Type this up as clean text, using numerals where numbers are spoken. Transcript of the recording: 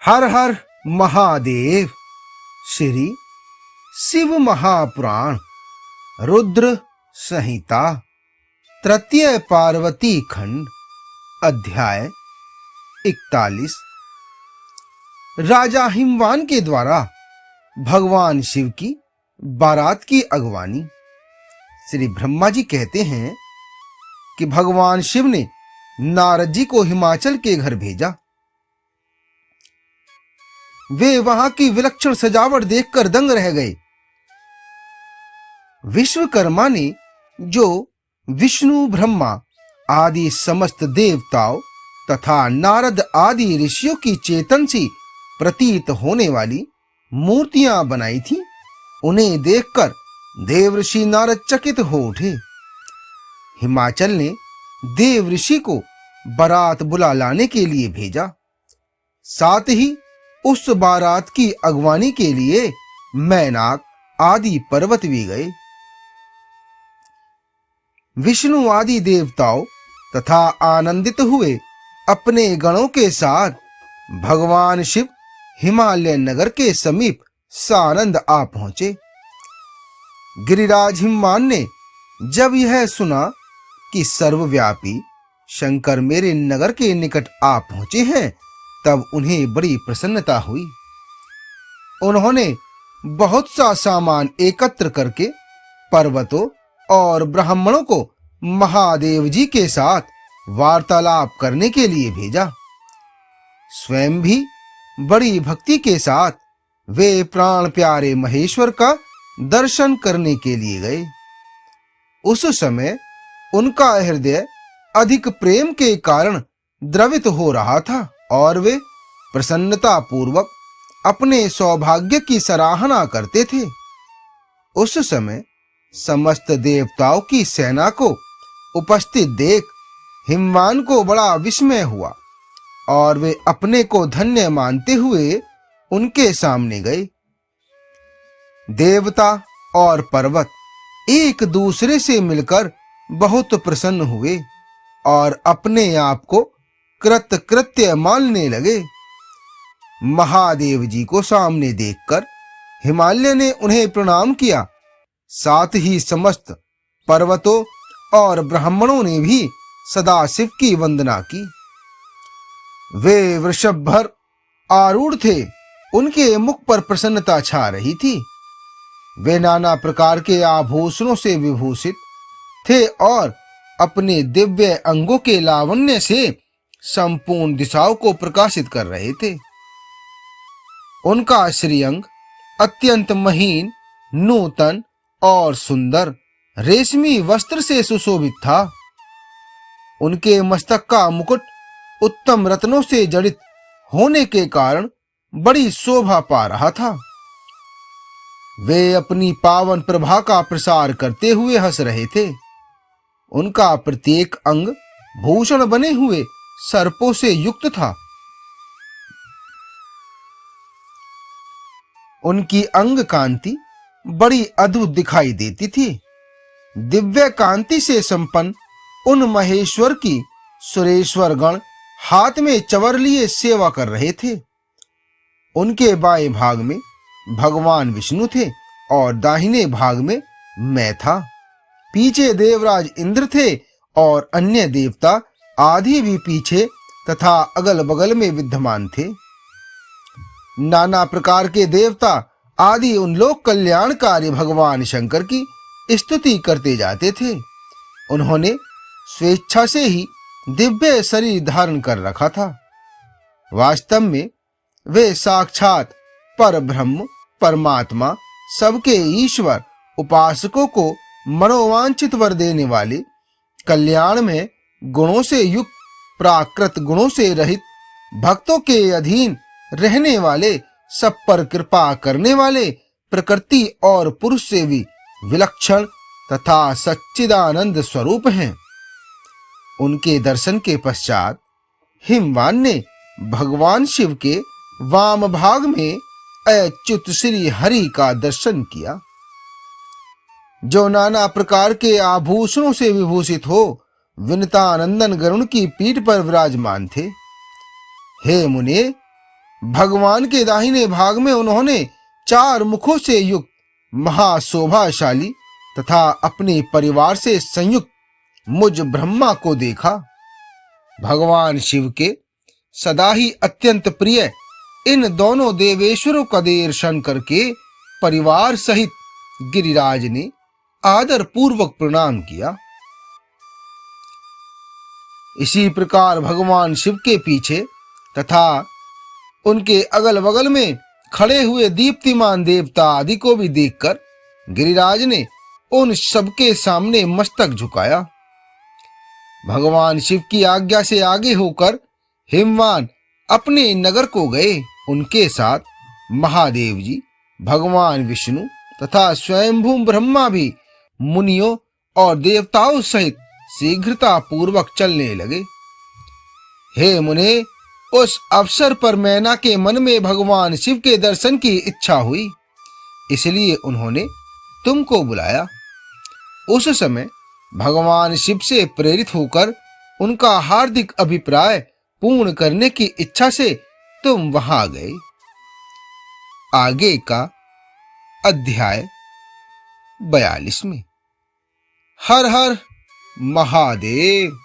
हर हर महादेव। श्री शिव महापुराण रुद्र संहिता तृतीय पार्वती खंड अध्याय 41। राजा हिमवान के द्वारा भगवान शिव की बारात की अगवानी। श्री ब्रह्मा जी कहते हैं कि भगवान शिव ने नारद जी को हिमाचल के घर भेजा। वे वहां की विलक्षण सजावट देखकर दंग रह गए। विश्वकर्मा ने जो विष्णु, ब्रह्मा आदि समस्त देवताओं तथा नारद आदि ऋषियों की चेतन सी प्रतीत होने वाली मूर्तियां बनाई थी, उन्हें देखकर देव ऋषि नारद चकित हो उठे। हिमाचल ने देव ऋषि को बारात बुला लाने के लिए भेजा। साथ ही उस बारात की अगवानी के लिए मैनाक आदि पर्वत भी गए। विष्णु आदि देवताओं तथा आनंदित हुए अपने गणों के साथ भगवान शिव हिमालय नगर के समीप सानंद आ पहुंचे। गिरिराज हिमवान ने जब यह सुना कि सर्वव्यापी शंकर मेरे नगर के निकट आ पहुंचे हैं, तब उन्हें बड़ी प्रसन्नता हुई। उन्होंने बहुत सा सामान एकत्र करके पर्वतों और ब्राह्मणों को महादेव जी के साथ वार्तालाप करने के लिए भेजा। स्वयं भी बड़ी भक्ति के साथ वे प्राण प्यारे महेश्वर का दर्शन करने के लिए गए। उस समय उनका हृदय अधिक प्रेम के कारण द्रवित हो रहा था और वे प्रसन्नता पूर्वक अपने सौभाग्य की सराहना करते थे। उस समय समस्त देवताओं की सेना को उपस्थित देख हिमवान को बड़ा विस्मय हुआ और वे अपने को धन्य मानते हुए उनके सामने गए। देवता और पर्वत एक दूसरे से मिलकर बहुत प्रसन्न हुए और अपने आप को कृत्य मानने लगे। महादेव जी को सामने देखकर हिमालय ने उन्हें प्रणाम किया। साथ ही समस्त पर्वतों और ब्राह्मणों ने भी सदाशिव की वंदना की। वे वृषभ भर आरूढ़ थे, उनके मुख पर प्रसन्नता छा रही थी। वे नाना प्रकार के आभूषणों से विभूषित थे और अपने दिव्य अंगों के लावण्य से संपूर्ण दिशाओं को प्रकाशित कर रहे थे। उनका श्रीअंग अत्यंत महीन, नूतन और सुंदर रेशमी वस्त्र से सुशोभित था। उनके मस्तक का मुकुट उत्तम रत्नों से जड़ित होने के कारण बड़ी शोभा पा रहा था। वे अपनी पावन प्रभा का प्रसार करते हुए हंस रहे थे। उनका प्रत्येक अंग भूषण बने हुए सर्पों से युक्त था। उनकी अंग कांति बड़ी अद्भुत दिखाई देती थी। दिव्य कांति से संपन्न उन महेश्वर की सुरेश्वर गण हाथ में चवर लिए सेवा कर रहे थे। उनके बाएं भाग में भगवान विष्णु थे और दाहिने भाग में मैं था। पीछे देवराज इंद्र थे और अन्य देवता आदि भी पीछे तथा अगल बगल में विद्यमान थे। नाना प्रकार के देवता आदि उन लोक कल्याणकारी भगवान शंकर की स्तुति करते जाते थे। उन्होंने स्वेच्छा से ही दिव्य शरीर धारण कर रखा था। वास्तव में वे साक्षात परब्रह्म, परमात्मा, सबके ईश्वर, उपासकों को मनोवांछित वर देने वाले, कल्याण में गुणों से युक्त, प्राकृत गुणों से रहित, भक्तों के अधीन रहने वाले, सब पर कृपा करने वाले, प्रकृति और पुरुष से भी विलक्षण तथा सच्चिदानंद स्वरूप हैं। उनके दर्शन के पश्चात हिमवान ने भगवान शिव के वाम भाग में अच्युत श्री हरि का दर्शन किया, जो नाना प्रकार के आभूषणों से विभूषित हो विनता नंदन गरुण की पीठ पर विराजमान थे। हे मुने, भगवान के दाहिने भाग में उन्होंने 4 मुखों से युक्त महाशोभाशाली तथा अपने परिवार से संयुक्त मुझ ब्रह्मा को देखा। भगवान शिव के सदा ही अत्यंत प्रिय इन दोनों देवेश्वरों का दर्शन करके परिवार सहित गिरिराज ने आदर पूर्वक प्रणाम किया। इसी प्रकार भगवान शिव के पीछे तथा उनके अगल बगल में खड़े हुए दीप्तिमान देवता आदि को भी देखकर गिरिराज ने उन सबके सामने मस्तक झुकाया। भगवान शिव की आज्ञा से आगे होकर हिमवान अपने नगर को गए। उनके साथ महादेव जी, भगवान विष्णु तथा स्वयंभू ब्रह्मा भी मुनियों और देवताओं सहित शीघ्रता पूर्वक चलने लगे। हे मुने, उस अवसर पर मैना के मन में भगवान शिव के दर्शन की इच्छा हुई, इसलिए उन्होंने तुमको बुलाया। उस समय भगवान शिव से प्रेरित होकर उनका हार्दिक अभिप्राय पूर्ण करने की इच्छा से तुम वहां गए। आगे का अध्याय 42 में। हर हर महादेव।